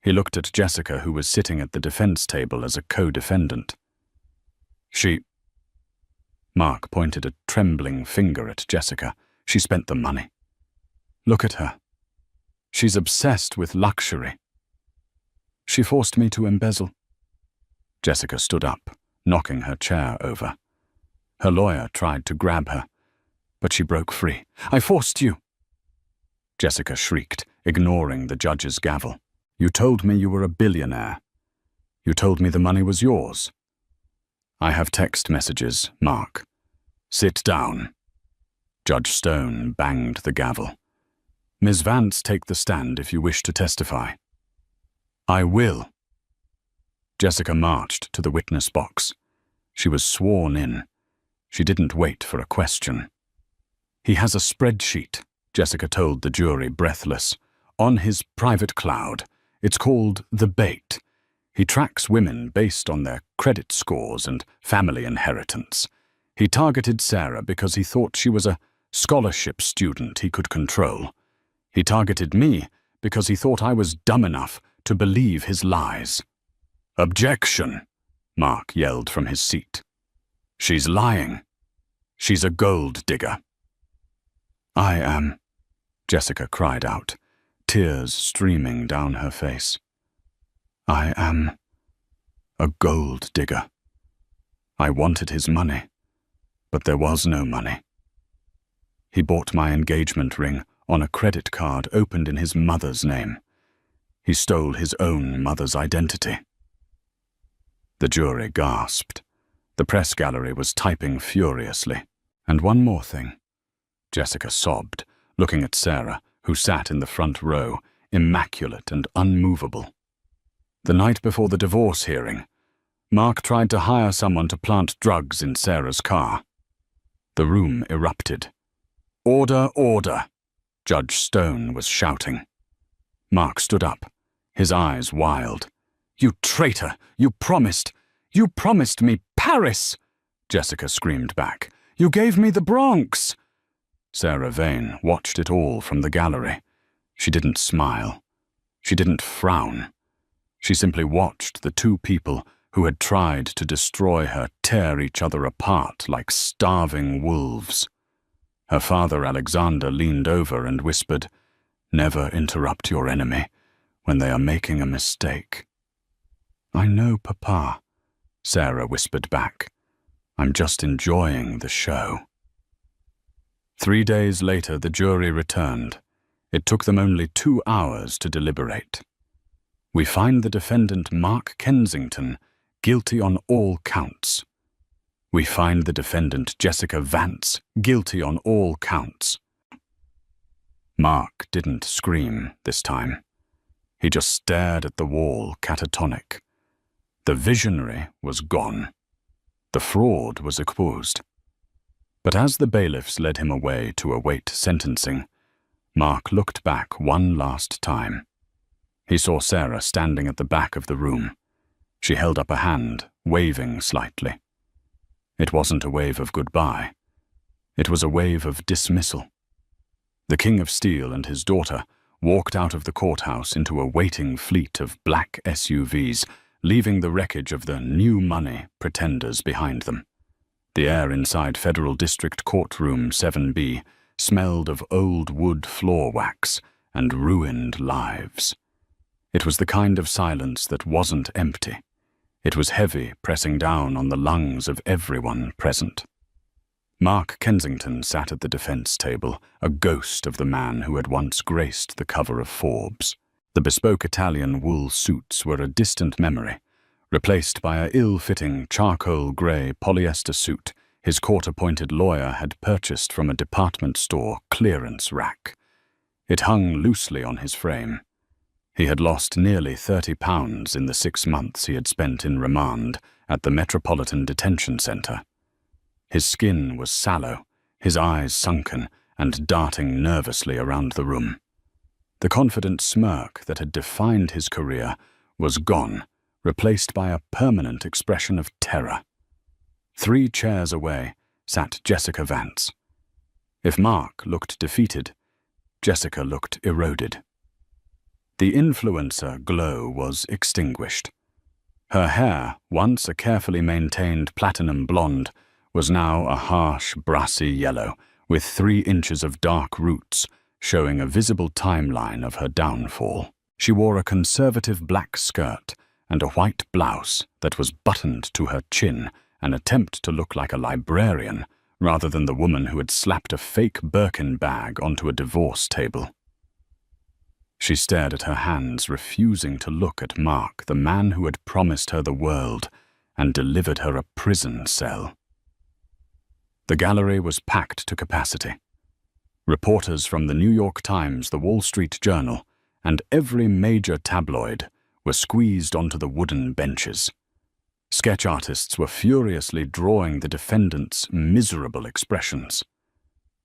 He looked at Jessica, who was sitting at the defense table as a co-defendant. Mark pointed a trembling finger at Jessica. She spent the money. Look at her. She's obsessed with luxury. She forced me to embezzle. Jessica stood up, knocking her chair over. Her lawyer tried to grab her, but she broke free. I forced you. Jessica shrieked, ignoring the judge's gavel. You told me you were a billionaire. You told me the money was yours. I have text messages, Mark. Sit down. Judge Stone banged the gavel. Ms. Vance, take the stand if you wish to testify. I will. Jessica marched to the witness box. She was sworn in. She didn't wait for a question. He has a spreadsheet, Jessica told the jury, breathless. On his private cloud. It's called The Bait. He tracks women based on their credit scores and family inheritance. He targeted Sarah because he thought she was a scholarship student he could control. He targeted me because he thought I was dumb enough to believe his lies. Objection, Mark yelled from his seat. She's lying. She's a gold digger. I am, Jessica cried out, tears streaming down her face. I am a gold digger. I wanted his money, but there was no money. He bought my engagement ring on a credit card opened in his mother's name. He stole his own mother's identity. The jury gasped. The press gallery was typing furiously. And one more thing. Jessica sobbed, looking at Sarah, who sat in the front row, immaculate and unmovable. The night before the divorce hearing, Mark tried to hire someone to plant drugs in Sarah's car. The room erupted. Order, order, Judge Stone was shouting. Mark stood up, his eyes wild. You traitor! You promised me Paris! Jessica screamed back. You gave me the Bronx! Sarah Vane watched it all from the gallery. She didn't smile. She didn't frown. She simply watched the two people who had tried to destroy her tear each other apart like starving wolves. Her father, Alexander, leaned over and whispered, Never interrupt your enemy when they are making a mistake. I know, Papa, Sarah whispered back. I'm just enjoying the show. 3 days later, the jury returned. It took them only 2 hours to deliberate. We find the defendant Mark Kensington guilty on all counts. We find the defendant Jessica Vance guilty on all counts. Mark didn't scream this time. He just stared at the wall, catatonic. The visionary was gone. The fraud was exposed. But as the bailiffs led him away to await sentencing, Mark looked back one last time. He saw Sarah standing at the back of the room. She held up a hand, waving slightly. It wasn't a wave of goodbye. It was a wave of dismissal. The King of Steel and his daughter walked out of the courthouse into a waiting fleet of black SUVs, leaving the wreckage of the new money pretenders behind them. The air inside Federal District Courtroom 7B smelled of old wood floor wax and ruined lives. It was the kind of silence that wasn't empty. It was heavy, pressing down on the lungs of everyone present. Mark Kensington sat at the defense table, a ghost of the man who had once graced the cover of Forbes. The bespoke Italian wool suits were a distant memory. Replaced by a ill-fitting charcoal-grey polyester suit his court-appointed lawyer had purchased from a department store clearance rack. It hung loosely on his frame. He had lost nearly 30 pounds in the 6 months he had spent in remand at the Metropolitan Detention Centre. His skin was sallow, his eyes sunken and darting nervously around the room. The confident smirk that had defined his career was gone, replaced by a permanent expression of terror. 3 chairs away sat Jessica Vance. If Mark looked defeated, Jessica looked eroded. The influencer glow was extinguished. Her hair, once a carefully maintained platinum blonde, was now a harsh, brassy yellow, with 3 inches of dark roots, showing a visible timeline of her downfall. She wore a conservative black skirt and a white blouse that was buttoned to her chin, an attempt to look like a librarian rather than the woman who had slapped a fake Birkin bag onto a divorce table. She stared at her hands, refusing to look at Mark, the man who had promised her the world and delivered her a prison cell. The gallery was packed to capacity. Reporters from the New York Times, the Wall Street Journal, and every major tabloid were squeezed onto the wooden benches. Sketch artists were furiously drawing the defendants' miserable expressions.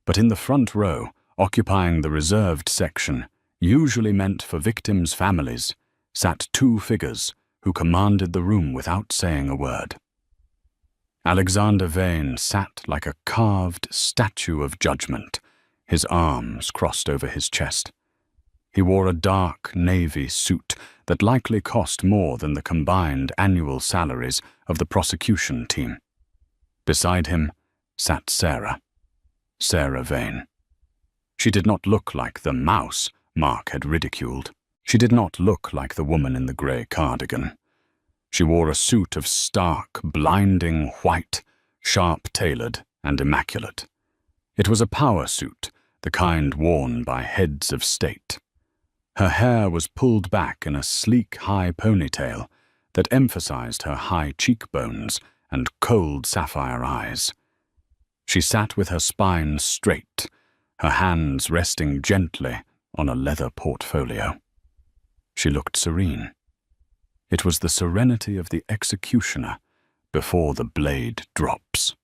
But in the front row, occupying the reserved section, usually meant for victims' families, sat 2 figures who commanded the room without saying a word. Alexander Vane sat like a carved statue of judgment, his arms crossed over his chest. He wore a dark navy suit that likely cost more than the combined annual salaries of the prosecution team. Beside him sat Sarah Vane. She did not look like the mouse Mark had ridiculed. She did not look like the woman in the grey cardigan. She wore a suit of stark, blinding white, sharp-tailored and immaculate. It was a power suit, the kind worn by heads of state. Her hair was pulled back in a sleek high ponytail that emphasized her high cheekbones and cold sapphire eyes. She sat with her spine straight, her hands resting gently on a leather portfolio. She looked serene. It was the serenity of the executioner before the blade drops.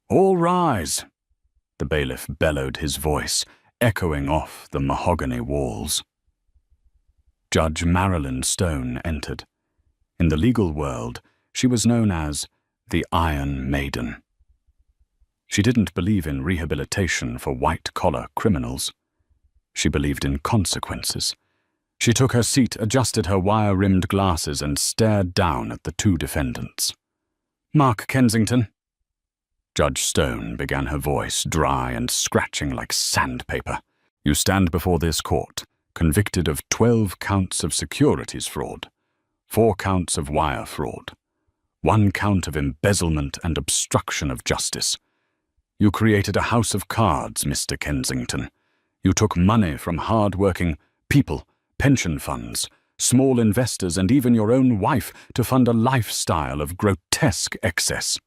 "All rise!" The bailiff bellowed, his voice echoing off the mahogany walls. Judge Marilyn Stone entered. In the legal world, she was known as the Iron Maiden. She didn't believe in rehabilitation for white-collar criminals. She believed in consequences. She took her seat, adjusted her wire-rimmed glasses, and stared down at the 2 defendants. "Mark Kensington." Judge Stone began, her voice dry and scratching like sandpaper. "You stand before this court, convicted of 12 counts of securities fraud, 4 counts of wire fraud, 1 count of embezzlement and obstruction of justice. You created a house of cards, Mr. Kensington. You took money from hard-working people, pension funds, small investors, and even your own wife to fund a lifestyle of grotesque excess."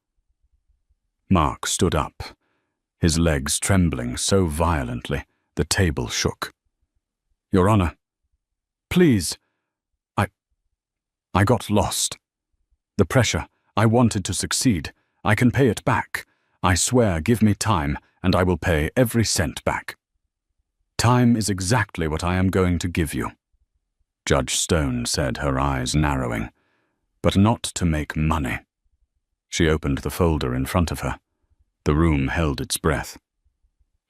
Mark stood up, his legs trembling so violently the table shook. "Your Honor, please, I got lost. The pressure, I wanted to succeed. I can pay it back. I swear, give me time, and I will pay every cent back." "Time is exactly what I am going to give you," Judge Stone said, her eyes narrowing. "But not to make money." She opened the folder in front of her. The room held its breath.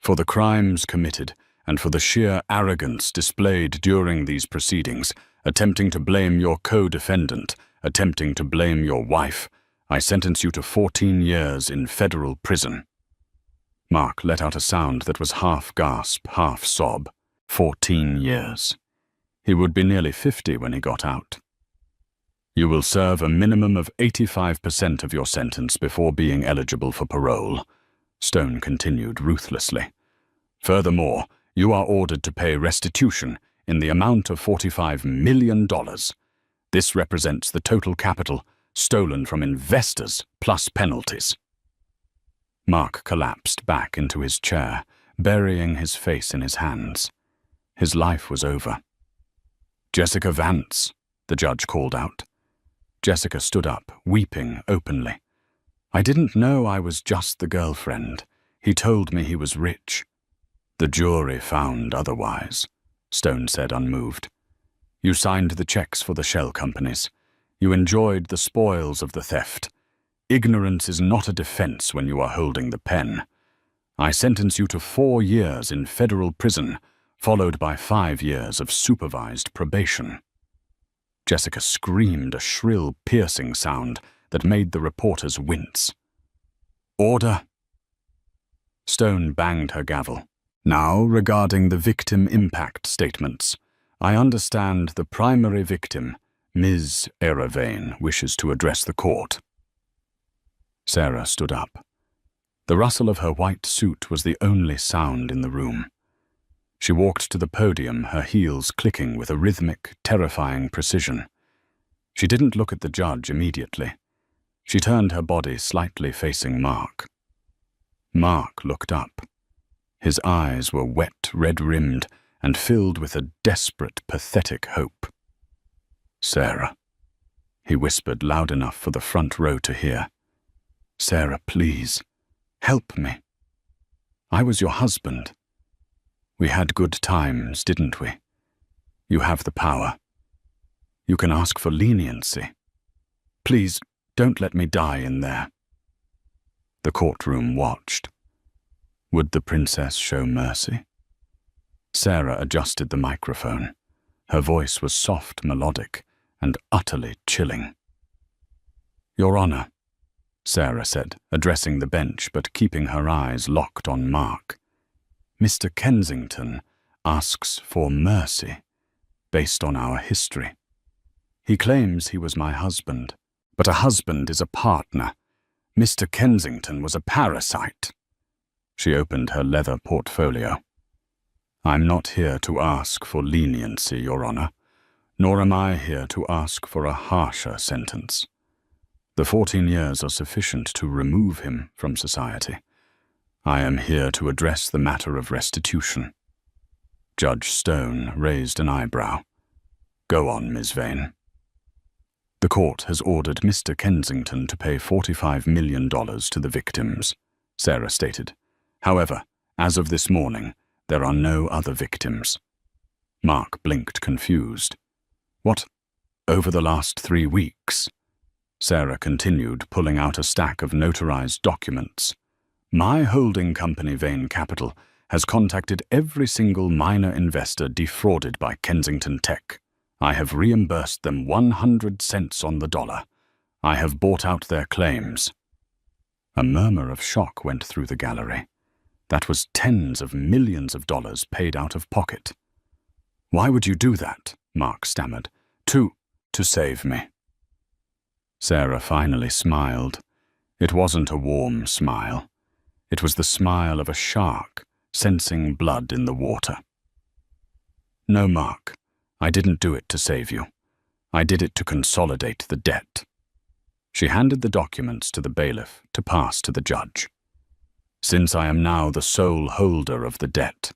"For the crimes committed and for the sheer arrogance displayed during these proceedings, attempting to blame your co-defendant, attempting to blame your wife, I sentence you to 14 years in federal prison." Mark let out a sound that was half gasp, half sob. 14 years. He would be nearly 50 when he got out. "You will serve a minimum of 85% of your sentence before being eligible for parole," Stone continued ruthlessly. "Furthermore, you are ordered to pay restitution in the amount of $45 million. This represents the total capital stolen from investors plus penalties. Mark collapsed back into his chair, burying his face in his hands. His life was over. "Jessica Vance," the judge called out. Jessica stood up, weeping openly. "I didn't know I was just the girlfriend. He told me he was rich." "The jury found otherwise," Stone said, unmoved. "You signed the checks for the shell companies. You enjoyed the spoils of the theft. Ignorance is not a defense when you are holding the pen. I sentence you to 4 years in federal prison, followed by 5 years of supervised probation." Jessica screamed a shrill, piercing sound that made the reporters wince. "Order!" Stone banged her gavel. "Now, regarding the victim impact statements, I understand the primary victim, Ms. Eravain, wishes to address the court." Sarah stood up. The rustle of her white suit was the only sound in the room. She walked to the podium, her heels clicking with a rhythmic, terrifying precision. She didn't look at the judge immediately. She turned her body slightly facing Mark. Mark looked up. His eyes were wet, red-rimmed, and filled with a desperate, pathetic hope. "Sarah," he whispered loud enough for the front row to hear. "Sarah, please, help me. I was your husband. We had good times, didn't we? You have the power. You can ask for leniency. Please, don't let me die in there." The courtroom watched. Would the princess show mercy? Sarah adjusted the microphone. Her voice was soft, melodic, and utterly chilling. "Your Honor," Sarah said, addressing the bench but keeping her eyes locked on Mark. "Mr. Kensington asks for mercy based on our history. He claims he was my husband, but a husband is a partner. Mr. Kensington was a parasite." She opened her leather portfolio. "I'm not here to ask for leniency, Your Honor, nor am I here to ask for a harsher sentence. The 14 years are sufficient to remove him from society. I am here to address the matter of restitution." Judge Stone raised an eyebrow. "Go on, Ms. Vane." "The court has ordered Mr. Kensington to pay $45 million to the victims," Sarah stated. "However, as of this morning, there are no other victims." Mark blinked confused. "What? Over the last 3 weeks?" Sarah continued, pulling out a stack of notarized documents. "My holding company, Vane Capital, has contacted every single minor investor defrauded by Kensington Tech. I have reimbursed them 100 cents on the dollar. I have bought out their claims." A murmur of shock went through the gallery. That was tens of millions of dollars paid out of pocket. "Why would you do that?" Mark stammered. To save me." Sarah finally smiled. It wasn't a warm smile. It was the smile of a shark sensing blood in the water. "No, Mark, I didn't do it to save you. I did it to consolidate the debt." She handed the documents to the bailiff to pass to the judge. "Since I am now the sole holder of the debt,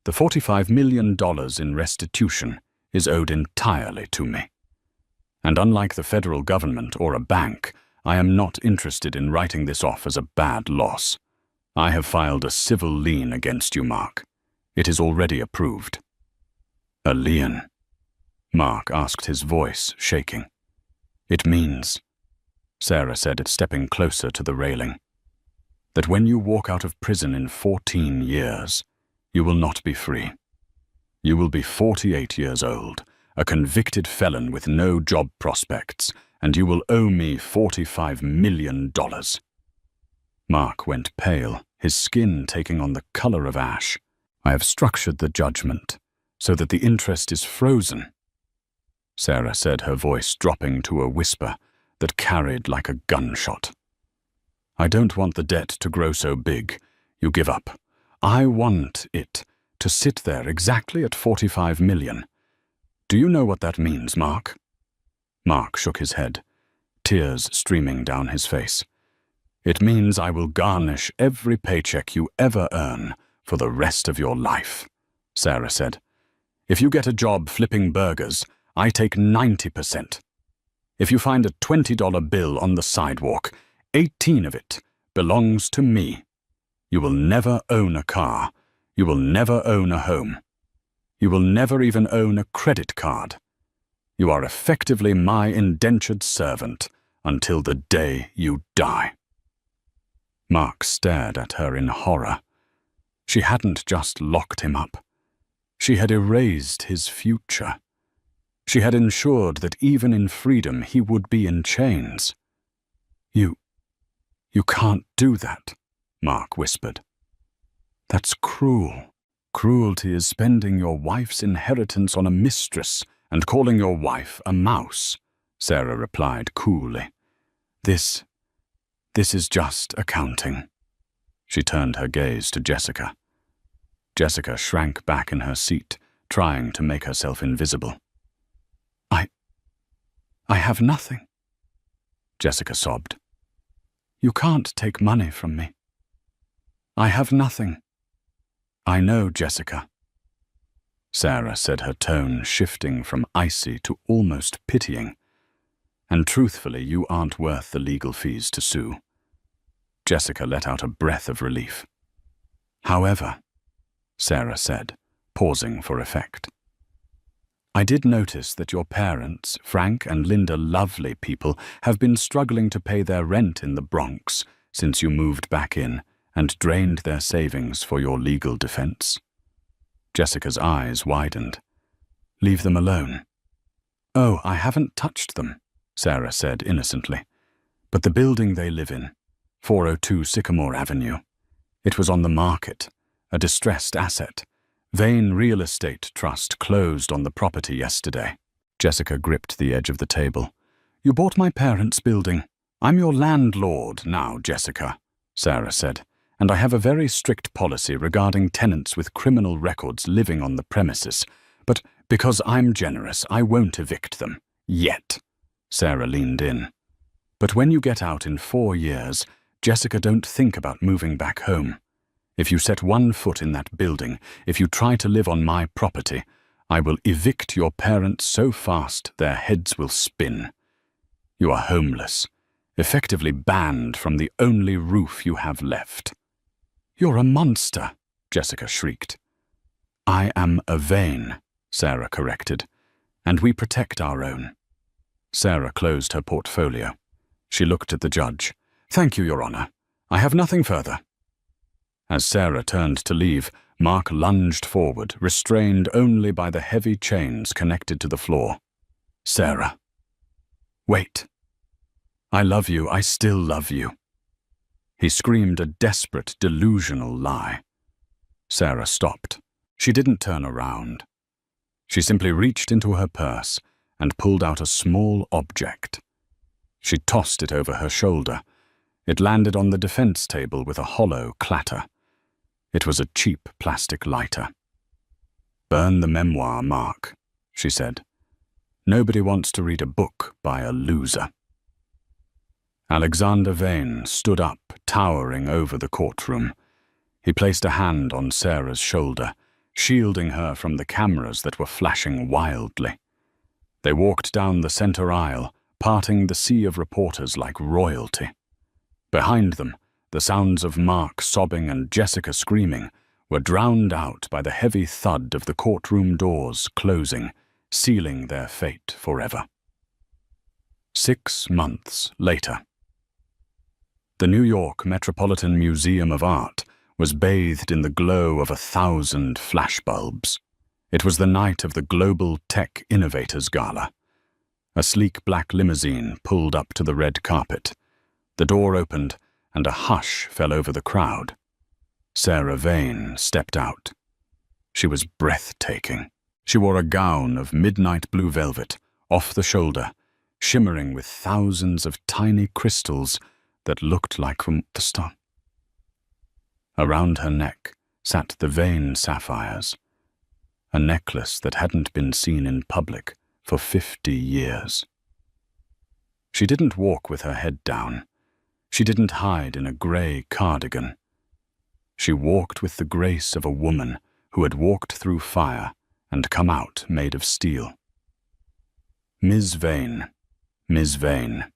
the $45 million in restitution is owed entirely to me. And unlike the federal government or a bank, I am not interested in writing this off as a bad loss. I have filed a civil lien against you, Mark. It is already approved." "A lien?" Mark asked, his voice shaking. "It means," Sarah said, stepping closer to the railing, "that when you walk out of prison in 14 years, you will not be free. You will be 48 years old, a convicted felon with no job prospects, and you will owe me $45 million. Mark went pale, his skin taking on the color of ash. "I have structured the judgment so that the interest is frozen," Sarah said, her voice dropping to a whisper that carried like a gunshot. "I don't want the debt to grow so big you give up. I want it to sit there exactly at $45 million. Do you know what that means, Mark?" Mark shook his head, tears streaming down his face. It means I will garnish every paycheck you ever earn for the rest of your life, Sarah said. If you get a job flipping burgers, I take 90%. If you find a $20 bill on the sidewalk, 18 of it belongs to me. You will never own a car. You will never own a home. You will never even own a credit card. You are effectively my indentured servant until the day you die. Mark stared at her in horror. She hadn't just locked him up. She had erased his future. She had ensured that even in freedom he would be in chains. You can't do that, Mark whispered. That's cruel. Cruelty is spending your wife's inheritance on a mistress and calling your wife a mouse, Sarah replied coolly. This is just accounting. She turned her gaze to Jessica. Jessica shrank back in her seat, trying to make herself invisible. I have nothing, Jessica sobbed. You can't take money from me. I have nothing. I know, Jessica. Sarah said, her tone shifting from icy to almost pitying. And truthfully, you aren't worth the legal fees to sue. Jessica let out a breath of relief. However, Sarah said, pausing for effect, I did notice that your parents, Frank and Linda, lovely people, have been struggling to pay their rent in the Bronx since you moved back in and drained their savings for your legal defense. Jessica's eyes widened. Leave them alone. Oh, I haven't touched them, Sarah said innocently. But the building they live in, 402 Sycamore Avenue, it was on the market, a distressed asset. Vane Real Estate Trust closed on the property yesterday. Jessica gripped the edge of the table. You bought my parents' building. I'm your landlord now, Jessica, Sarah said, and I have a very strict policy regarding tenants with criminal records living on the premises. But because I'm generous, I won't evict them. Yet. Sarah leaned in. But when you get out in 4 years, Jessica, don't think about moving back home. If you set one foot in that building, if you try to live on my property, I will evict your parents so fast their heads will spin. You are homeless, effectively banned from the only roof you have left. You're a monster, Jessica shrieked. I am a Vane, Sarah corrected, and we protect our own. Sarah closed her portfolio. She looked at the judge. Thank you, Your Honor. I have nothing further. As Sarah turned to leave, Mark lunged forward, restrained only by the heavy chains connected to the floor. Sarah. Wait. I love you. I still love you. He screamed a desperate, delusional lie. Sarah stopped. She didn't turn around. She simply reached into her purse and pulled out a small object. She tossed it over her shoulder. It landed on the defense table with a hollow clatter. It was a cheap plastic lighter. Burn the memoir, Mark, she said. Nobody wants to read a book by a loser. Alexander Vane stood up, towering over the courtroom. He placed a hand on Sarah's shoulder, shielding her from the cameras that were flashing wildly. They walked down the center aisle, parting the sea of reporters like royalty. Behind them, the sounds of Mark sobbing and Jessica screaming were drowned out by the heavy thud of the courtroom doors closing, sealing their fate forever. 6 months later. The New York Metropolitan Museum of Art was bathed in the glow of 1,000 flashbulbs. It was the night of the Global Tech Innovators Gala. A sleek black limousine pulled up to the red carpet. The door opened, and a hush fell over the crowd. Sarah Vane stepped out. She was breathtaking. She wore a gown of midnight blue velvet, off the shoulder, shimmering with thousands of tiny crystals that looked like from the star. Around her neck sat the Vane sapphires, a necklace that hadn't been seen in public for 50 years. She didn't walk with her head down. She didn't hide in a grey cardigan. She walked with the grace of a woman who had walked through fire and come out made of steel. Ms. Vane, Ms. Vane.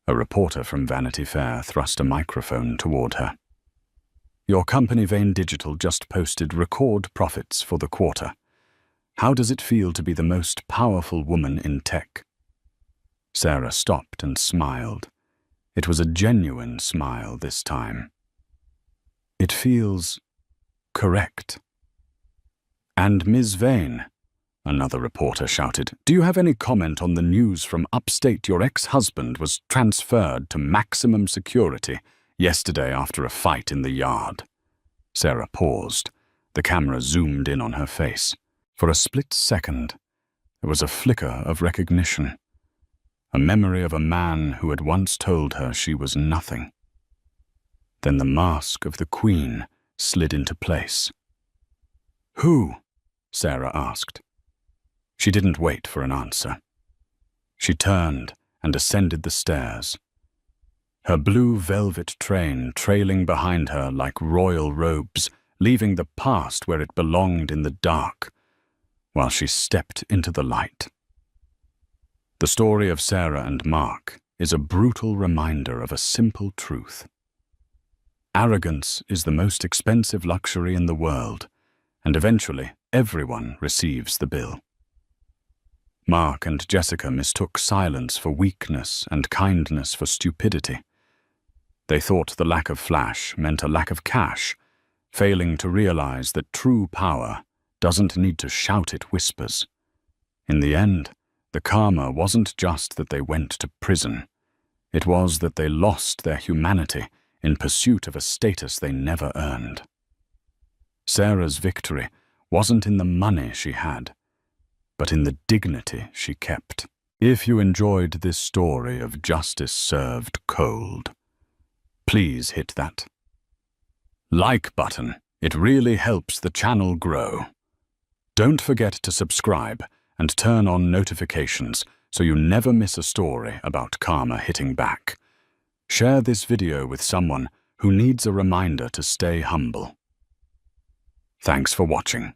A reporter from Vanity Fair thrust a microphone toward her. Your company Vane Digital just posted record profits for the quarter. How does it feel to be the most powerful woman in tech? Sarah stopped and smiled. It was a genuine smile this time. It feels correct. And Ms. Vane, another reporter shouted, do you have any comment on the news from upstate your ex-husband was transferred to maximum security yesterday after a fight in the yard? Sarah paused. The camera zoomed in on her face. For a split second, there was a flicker of recognition. A memory of a man who had once told her she was nothing. Then the mask of the Queen slid into place. Who? Sarah asked. She didn't wait for an answer. She turned and ascended the stairs. Her blue velvet train trailing behind her like royal robes, leaving the past where it belonged in the dark, while she stepped into the light. The story of Sarah and Mark is a brutal reminder of a simple truth. Arrogance is the most expensive luxury in the world, and eventually everyone receives the bill. Mark and Jessica mistook silence for weakness and kindness for stupidity. They thought the lack of flash meant a lack of cash, failing to realize that true power doesn't need to shout, it whispers. In the end, the karma wasn't just that they went to prison. It was that they lost their humanity in pursuit of a status they never earned. Sarah's victory wasn't in the money she had, but in the dignity she kept. If you enjoyed this story of justice served cold, please hit that like button. It really helps the channel grow. Don't forget to subscribe and turn on notifications so you never miss a story about karma hitting back. Share this video with someone who needs a reminder to stay humble. Thanks for watching.